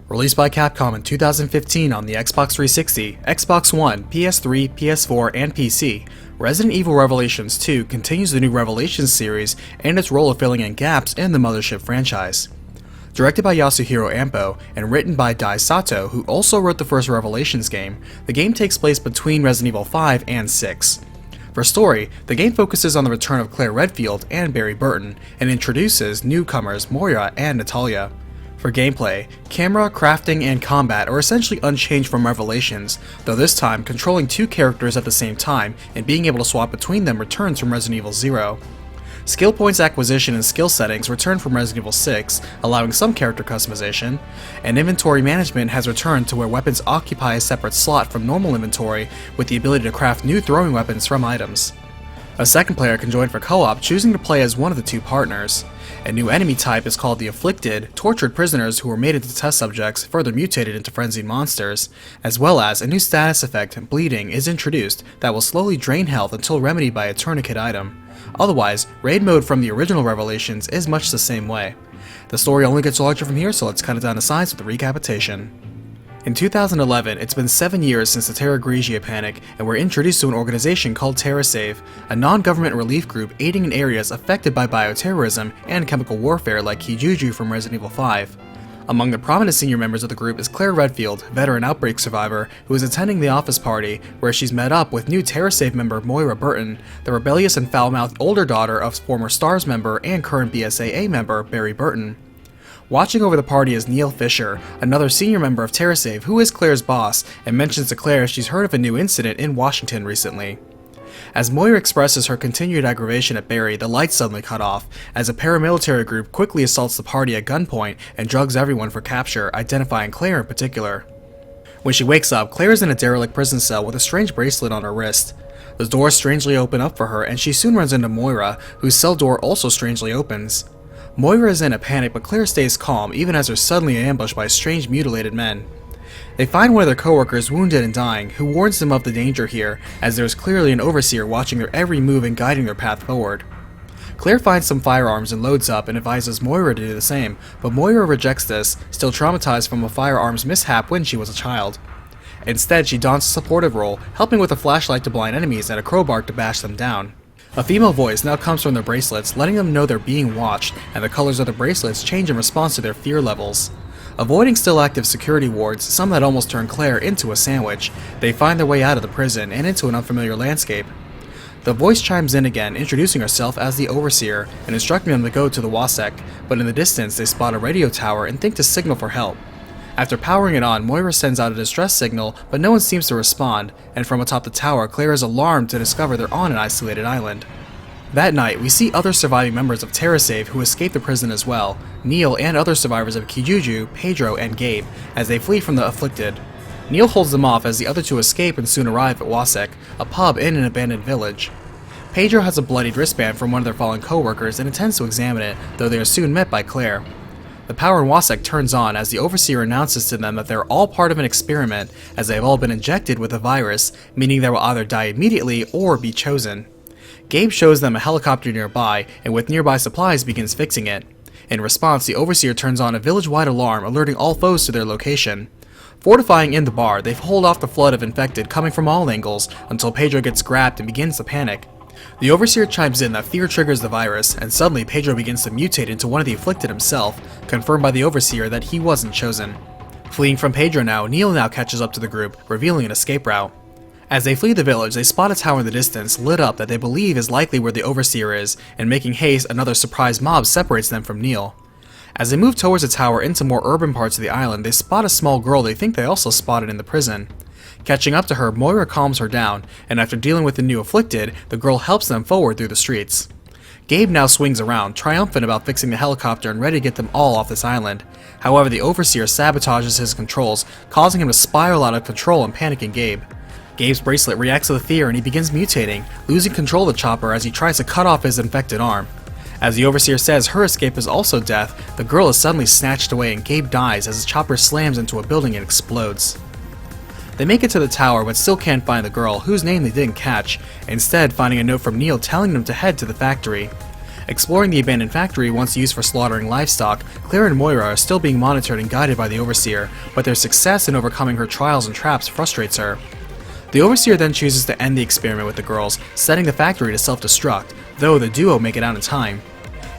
Released by Capcom in 2015 on the Xbox 360, Xbox One, PS3, PS4, and PC, Resident Evil Revelations 2 continues the new Revelations series and its role of filling in gaps in the Mothership franchise. Directed by Yasuhiro Ampo and written by Dai Sato, who also wrote the first Revelations game, the game takes place between Resident Evil 5 and 6. For story, the game focuses on the return of Claire Redfield and Barry Burton, and introduces newcomers Moira and Natalia. For gameplay, camera, crafting, and combat are essentially unchanged from Revelations, though this time controlling two characters at the same time and being able to swap between them returns from Resident Evil 0. Skill points acquisition and skill settings return from Resident Evil 6, allowing some character customization, and inventory management has returned to where weapons occupy a separate slot from normal inventory with the ability to craft new throwing weapons from items. A second player can join for co-op, choosing to play as one of the two partners. A new enemy type is called the Afflicted, tortured prisoners who were made into test subjects further mutated into frenzied monsters, as well as a new status effect, Bleeding, is introduced that will slowly drain health until remedied by a tourniquet item. Otherwise, raid mode from the original Revelations is much the same way. The story only gets larger from here, so let's cut it down to size with the RECAPitation. In 2011, it's been 7 years since the Terra Grigia panic, and we're introduced to an organization called TerraSave, a non-government relief group aiding in areas affected by bioterrorism and chemical warfare like Kijuju from Resident Evil 5. Among the prominent senior members of the group is Claire Redfield, veteran outbreak survivor, who is attending the office party, where she's met up with new TerraSave member Moira Burton, the rebellious and foul-mouthed older daughter of former STARS member and current BSAA member Barry Burton. Watching over the party is Neil Fisher, another senior member of TerraSave who is Claire's boss, and mentions to Claire she's heard of a new incident in Washington recently. As Moira expresses her continued aggravation at Barry, the lights suddenly cut off, as a paramilitary group quickly assaults the party at gunpoint and drugs everyone for capture, identifying Claire in particular. When she wakes up, Claire is in a derelict prison cell with a strange bracelet on her wrist. The doors strangely open up for her, and she soon runs into Moira, whose cell door also strangely opens. Moira is in a panic, but Claire stays calm even as they're suddenly ambushed by strange mutilated men. They find one of their coworkers wounded and dying, who warns them of the danger here, as there is clearly an overseer watching their every move and guiding their path forward. Claire finds some firearms and loads up and advises Moira to do the same, but Moira rejects this, still traumatized from a firearms mishap when she was a child. Instead, she dons a supportive role, helping with a flashlight to blind enemies and a crowbar to bash them down. A female voice now comes from their bracelets, letting them know they're being watched, and the colors of the bracelets change in response to their fear levels. Avoiding still active security wards, some that almost turn Claire into a sandwich, they find their way out of the prison and into an unfamiliar landscape. The voice chimes in again, introducing herself as the Overseer and instructing them to go to the Wasek, but in the distance they spot a radio tower and think to signal for help. After powering it on, Moira sends out a distress signal, but no one seems to respond, and from atop the tower, Claire is alarmed to discover they're on an isolated island. That night, we see other surviving members of TerraSave who escape the prison as well, Neil and other survivors of Kijuju, Pedro, and Gabe, as they flee from the Afflicted. Neil holds them off as the other two escape and soon arrive at Wasek, a pub in an abandoned village. Pedro has a bloodied wristband from one of their fallen co-workers and intends to examine it, though they are soon met by Claire. The power in Wasek turns on as the Overseer announces to them that they're all part of an experiment, as they have all been injected with a virus, meaning they will either die immediately or be chosen. Gabe shows them a helicopter nearby, and with nearby supplies begins fixing it. In response, the Overseer turns on a village-wide alarm alerting all foes to their location. Fortifying in the bar, they hold off the flood of infected coming from all angles until Pedro gets grabbed and begins to panic. The Overseer chimes in that fear triggers the virus, and suddenly Pedro begins to mutate into one of the Afflicted himself, confirmed by the Overseer that he wasn't chosen. Fleeing from Pedro now, Neil now catches up to the group, revealing an escape route. As they flee the village, they spot a tower in the distance, lit up that they believe is likely where the Overseer is, and making haste, another surprise mob separates them from Neil. As they move towards the tower into more urban parts of the island, they spot a small girl they think they also spotted in the prison. Catching up to her, Moira calms her down, and after dealing with the new Afflicted, the girl helps them forward through the streets. Gabe now swings around, triumphant about fixing the helicopter and ready to get them all off this island. However, the Overseer sabotages his controls, causing him to spiral out of control and panicking Gabe. Gabe's bracelet reacts to the fear and he begins mutating, losing control of the chopper as he tries to cut off his infected arm. As the Overseer says her escape is also death, the girl is suddenly snatched away and Gabe dies as his chopper slams into a building and explodes. They make it to the tower but still can't find the girl, whose name they didn't catch, instead finding a note from Neil telling them to head to the factory. Exploring the abandoned factory once used for slaughtering livestock, Claire and Moira are still being monitored and guided by the Overseer, but their success in overcoming her trials and traps frustrates her. The Overseer then chooses to end the experiment with the girls, setting the factory to self-destruct, though the duo make it out in time.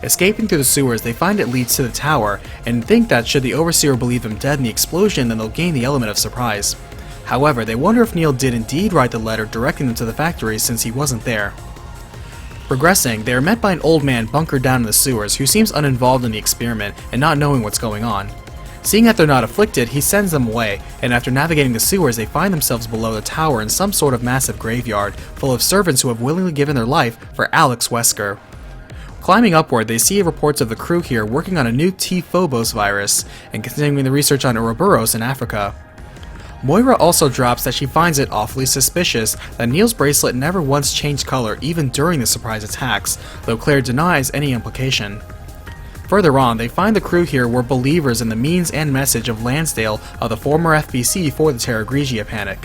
Escaping through the sewers, they find it leads to the tower, and think that should the Overseer believe them dead in the explosion, then they'll gain the element of surprise. However, they wonder if Neil did indeed write the letter directing them to the factory since he wasn't there. Progressing, they are met by an old man bunkered down in the sewers who seems uninvolved in the experiment and not knowing what's going on. Seeing that they're not afflicted, he sends them away, and after navigating the sewers, they find themselves below the tower in some sort of massive graveyard, full of servants who have willingly given their life for Alex Wesker. Climbing upward, they see reports of the crew here working on a new T-Phobos virus, and continuing the research on Ouroboros in Africa. Moira also drops that she finds it awfully suspicious that Neil's bracelet never once changed color even during the surprise attacks, though Claire denies any implication. Further on, they find the crew here were believers in the means and message of Lansdale of the former FBC for the Terra Grigia panic.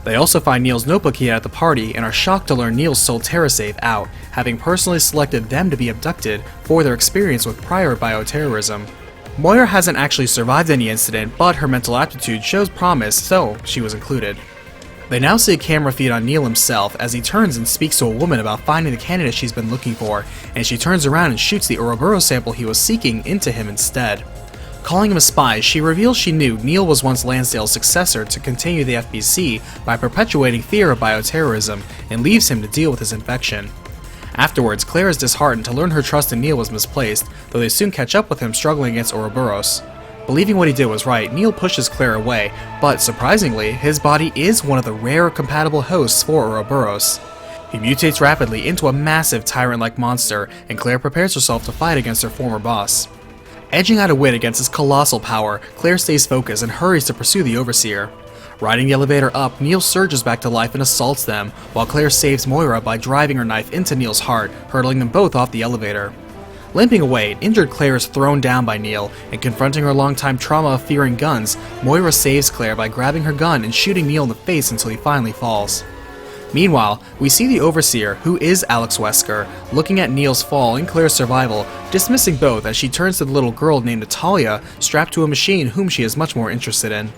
They also find Neil's notebook he had at the party and are shocked to learn Neil sold TerraSafe out, having personally selected them to be abducted for their experience with prior bioterrorism. Moira hasn't actually survived any incident, but her mental aptitude shows promise, so she was included. They now see a camera feed on Neil himself as he turns and speaks to a woman about finding the candidate she's been looking for, and she turns around and shoots the Ouroboros sample he was seeking into him instead. Calling him a spy, she reveals she knew Neil was once Lansdale's successor to continue the FBC by perpetuating fear of bioterrorism, and leaves him to deal with his infection. Afterwards, Claire is disheartened to learn her trust in Neil was misplaced, though they soon catch up with him struggling against Ouroboros. Believing what he did was right, Neil pushes Claire away, but surprisingly, his body is one of the rare compatible hosts for Ouroboros. He mutates rapidly into a massive tyrant-like monster, and Claire prepares herself to fight against her former boss. Edging out a win against his colossal power, Claire stays focused and hurries to pursue the Overseer. Riding the elevator up, Neil surges back to life and assaults them, while Claire saves Moira by driving her knife into Neil's heart, hurtling them both off the elevator. Limping away, injured Claire is thrown down by Neil, and confronting her longtime trauma of fearing guns, Moira saves Claire by grabbing her gun and shooting Neil in the face until he finally falls. Meanwhile, we see the Overseer, who is Alex Wesker, looking at Neil's fall and Claire's survival, dismissing both as she turns to the little girl named Natalia, strapped to a machine whom she is much more interested in.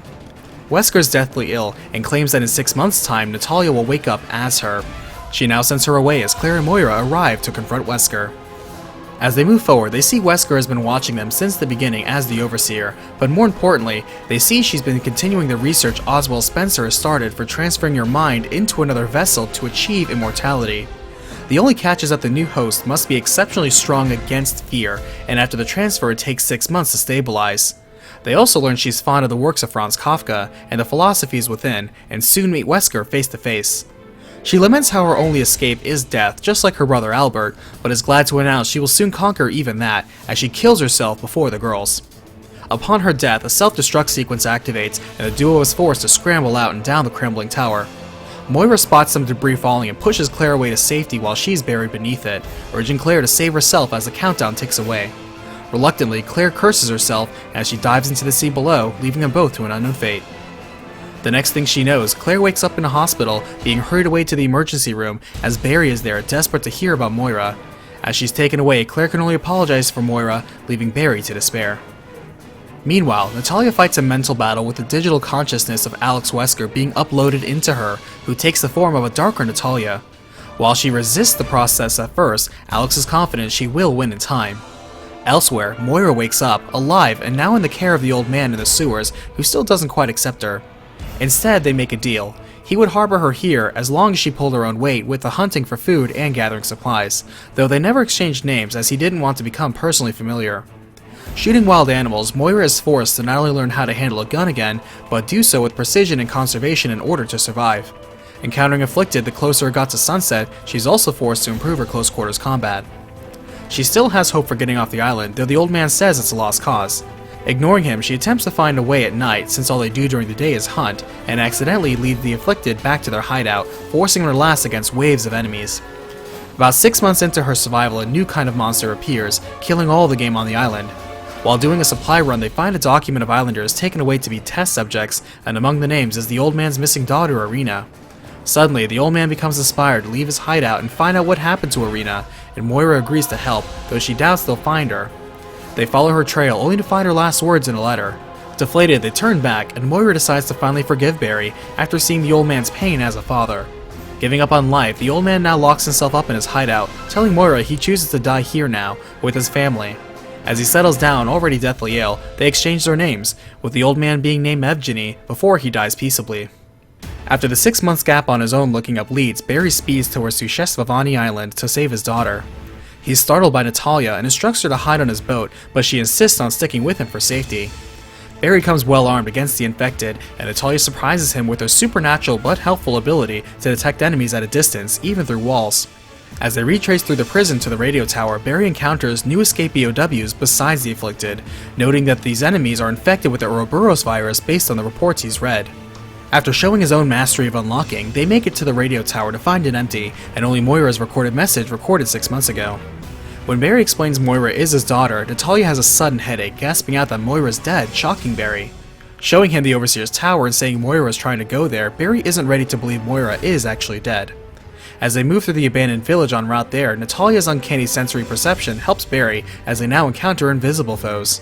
Wesker is deathly ill, and claims that in 6 months' time, Natalia will wake up as her. She now sends her away as Claire and Moira arrive to confront Wesker. As they move forward, they see Wesker has been watching them since the beginning as the Overseer, but more importantly, they see she's been continuing the research Oswald Spencer has started for transferring your mind into another vessel to achieve immortality. The only catch is that the new host must be exceptionally strong against fear, and after the transfer it takes 6 months to stabilize. They also learn she's fond of the works of Franz Kafka and the philosophies within, and soon meet Wesker face to face. She laments how her only escape is death, just like her brother Albert, but is glad to announce she will soon conquer even that, as she kills herself before the girls. Upon her death, a self-destruct sequence activates, and the duo is forced to scramble out and down the crumbling tower. Moira spots some debris falling and pushes Claire away to safety while she's buried beneath it, urging Claire to save herself as the countdown ticks away. Reluctantly, Claire curses herself as she dives into the sea below, leaving them both to an unknown fate. The next thing she knows, Claire wakes up in a hospital, being hurried away to the emergency room as Barry is there, desperate to hear about Moira. As she's taken away, Claire can only apologize for Moira, leaving Barry to despair. Meanwhile, Natalia fights a mental battle with the digital consciousness of Alex Wesker being uploaded into her, who takes the form of a darker Natalia. While she resists the process at first, Alex is confident she will win in time. Elsewhere, Moira wakes up, alive, and now in the care of the old man in the sewers, who still doesn't quite accept her. Instead, they make a deal. He would harbor her here as long as she pulled her own weight with the hunting for food and gathering supplies, though they never exchanged names as he didn't want to become personally familiar. Shooting wild animals, Moira is forced to not only learn how to handle a gun again, but do so with precision and conservation in order to survive. Encountering Afflicted the closer it got to sunset, she's also forced to improve her close quarters combat. She still has hope for getting off the island, though the old man says it's a lost cause. Ignoring him, she attempts to find a way at night since all they do during the day is hunt, and accidentally lead the Afflicted back to their hideout, forcing them to last against waves of enemies. About 6 months into her survival, a new kind of monster appears, killing all the game on the island. While doing a supply run, they find a document of islanders taken away to be test subjects, and among the names is the old man's missing daughter, Irina. Suddenly, the old man becomes inspired to leave his hideout and find out what happened to Irina, and Moira agrees to help, though she doubts they'll find her. They follow her trail only to find her last words in a letter. Deflated, they turn back, and Moira decides to finally forgive Barry after seeing the old man's pain as a father. Giving up on life, the old man now locks himself up in his hideout, telling Moira he chooses to die here now, with his family. As he settles down, already deathly ill, they exchange their names, with the old man being named Evgeny before he dies peaceably. After the 6 months gap on his own looking up leads, Barry speeds towards Sushestvovany Island to save his daughter. He's startled by Natalia and instructs her to hide on his boat, but she insists on sticking with him for safety. Barry comes well armed against the infected, and Natalia surprises him with her supernatural but helpful ability to detect enemies at a distance, even through walls. As they retrace through the prison to the radio tower, Barry encounters new escape POWs besides the afflicted, noting that these enemies are infected with the Ouroboros virus based on the reports he's read. After showing his own mastery of unlocking, they make it to the radio tower to find it empty, and only Moira's recorded message recorded 6 months ago. When Barry explains Moira is his daughter, Natalia has a sudden headache, gasping out that Moira's dead, shocking Barry. Showing him the Overseer's tower and saying Moira is trying to go there, Barry isn't ready to believe Moira is actually dead. As they move through the abandoned village en route there, Natalia's uncanny sensory perception helps Barry as they now encounter invisible foes.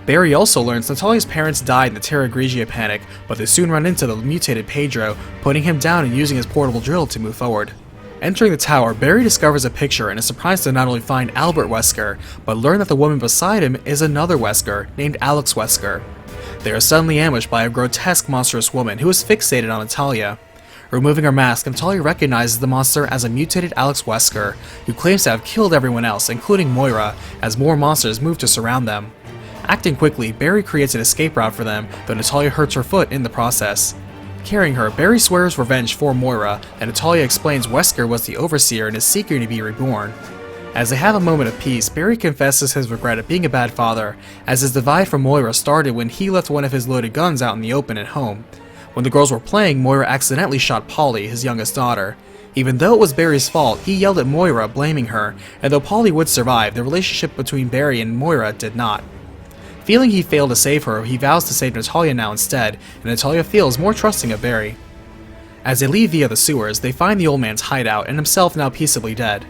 Barry also learns Natalia's parents died in the Terra Grigia panic, but they soon run into the mutated Pedro, putting him down and using his portable drill to move forward. Entering the tower, Barry discovers a picture and is surprised to not only find Albert Wesker, but learn that the woman beside him is another Wesker, named Alex Wesker. They are suddenly ambushed by a grotesque, monstrous woman who is fixated on Natalia. Removing her mask, Natalia recognizes the monster as a mutated Alex Wesker, who claims to have killed everyone else, including Moira, as more monsters move to surround them. Acting quickly, Barry creates an escape route for them, though Natalia hurts her foot in the process. Carrying her, Barry swears revenge for Moira, and Natalia explains Wesker was the Overseer and is seeking to be reborn. As they have a moment of peace, Barry confesses his regret at being a bad father, as his divide from Moira started when he left one of his loaded guns out in the open at home. When the girls were playing, Moira accidentally shot Polly, his youngest daughter. Even though it was Barry's fault, he yelled at Moira, blaming her, and though Polly would survive, the relationship between Barry and Moira did not. Feeling he failed to save her, he vows to save Natalia now instead, and Natalia feels more trusting of Barry. As they leave via the sewers, they find the old man's hideout and himself now peaceably dead.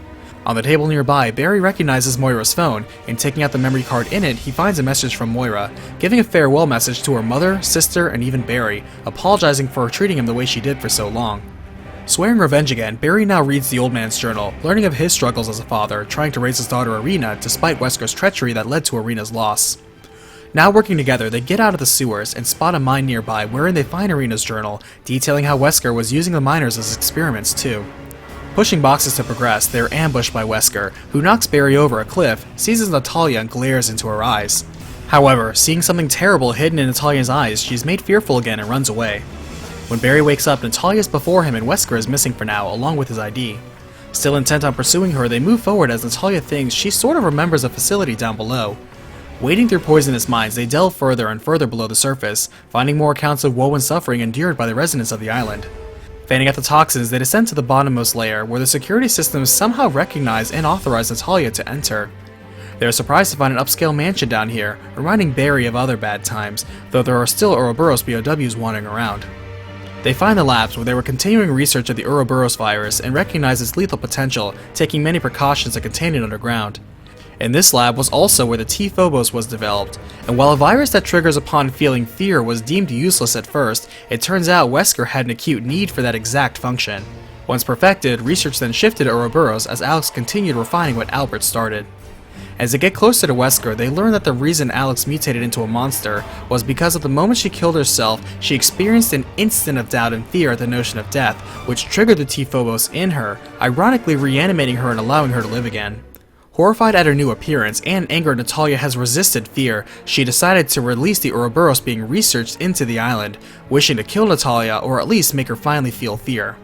On the table nearby, Barry recognizes Moira's phone, and taking out the memory card in it, he finds a message from Moira, giving a farewell message to her mother, sister, and even Barry, apologizing for treating him the way she did for so long. Swearing revenge again, Barry now reads the old man's journal, learning of his struggles as a father, trying to raise his daughter Irina despite Wesker's treachery that led to Irina's loss. Now working together, they get out of the sewers and spot a mine nearby wherein they find Irina's journal, detailing how Wesker was using the miners as experiments too. Pushing boxes to progress, they are ambushed by Wesker, who knocks Barry over a cliff, seizes Natalia and glares into her eyes. However, seeing something terrible hidden in Natalia's eyes, she is made fearful again and runs away. When Barry wakes up, Natalia is before him and Wesker is missing for now, along with his ID. Still intent on pursuing her, they move forward as Natalia thinks she sort of remembers a facility down below. Wading through poisonous mines, they delve further and further below the surface, finding more accounts of woe and suffering endured by the residents of the island. Fanning out the toxins, they descend to the bottommost layer, where the security systems somehow recognize and authorize Natalia to enter. They are surprised to find an upscale mansion down here, reminding Barry of other bad times, though there are still Ouroboros POWs wandering around. They find the labs where they were continuing research of the Ouroboros virus and recognize its lethal potential, taking many precautions to contain it underground. In this lab was also where the T-Phobos was developed, and while a virus that triggers upon feeling fear was deemed useless at first, it turns out Wesker had an acute need for that exact function. Once perfected, research then shifted to Ouroboros as Alex continued refining what Albert started. As they get closer to Wesker, they learn that the reason Alex mutated into a monster was because at the moment she killed herself, she experienced an instant of doubt and fear at the notion of death, which triggered the T-Phobos in her, ironically reanimating her and allowing her to live again. Horrified at her new appearance and angered Natalia has resisted fear, she decided to release the Ouroboros being researched into the island, wishing to kill Natalia or at least make her finally feel fear.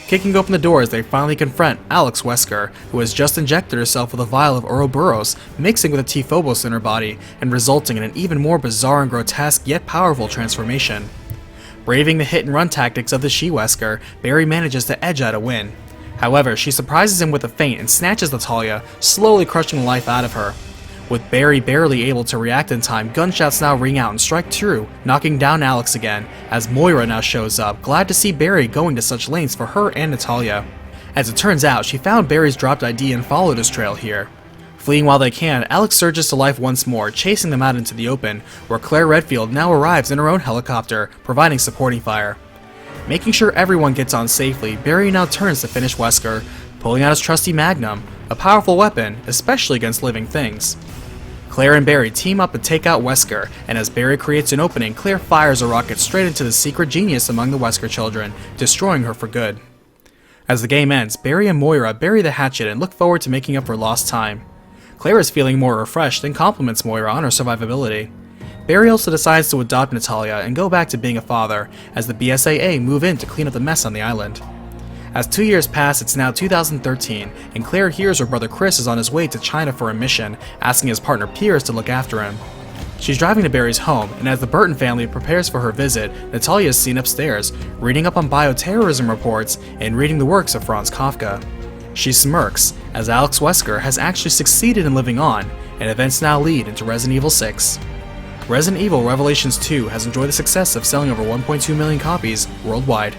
Kicking open the doors, they finally confront Alex Wesker, who has just injected herself with a vial of Ouroboros, mixing with the T-Phobos in her body and resulting in an even more bizarre and grotesque yet powerful transformation. Braving the hit-and-run tactics of the She-Wesker, Barry manages to edge out a win. However, she surprises him with a feint and snatches Natalia, slowly crushing the life out of her. With Barry barely able to react in time, gunshots now ring out and strike true, knocking down Alex again, as Moira now shows up, glad to see Barry going to such lengths for her and Natalia. As it turns out, she found Barry's dropped ID and followed his trail here. Fleeing while they can, Alex surges to life once more, chasing them out into the open, where Claire Redfield now arrives in her own helicopter, providing supporting fire. Making sure everyone gets on safely, Barry now turns to finish Wesker, pulling out his trusty Magnum, a powerful weapon, especially against living things. Claire and Barry team up to take out Wesker, and as Barry creates an opening, Claire fires a rocket straight into the secret genius among the Wesker children, destroying her for good. As the game ends, Barry and Moira bury the hatchet and look forward to making up for lost time. Claire is feeling more refreshed and compliments Moira on her survivability. Barry also decides to adopt Natalia and go back to being a father, as the BSAA move in to clean up the mess on the island. As 2 years pass, it's now 2013, and Claire hears her brother Chris is on his way to China for a mission, asking his partner Piers to look after him. She's driving to Barry's home, and as the Burton family prepares for her visit, Natalia is seen upstairs, reading up on bioterrorism reports and reading the works of Franz Kafka. She smirks, as Alex Wesker has actually succeeded in living on, and events now lead into Resident Evil 6. Resident Evil Revelations 2 has enjoyed the success of selling over 1.2 million copies worldwide.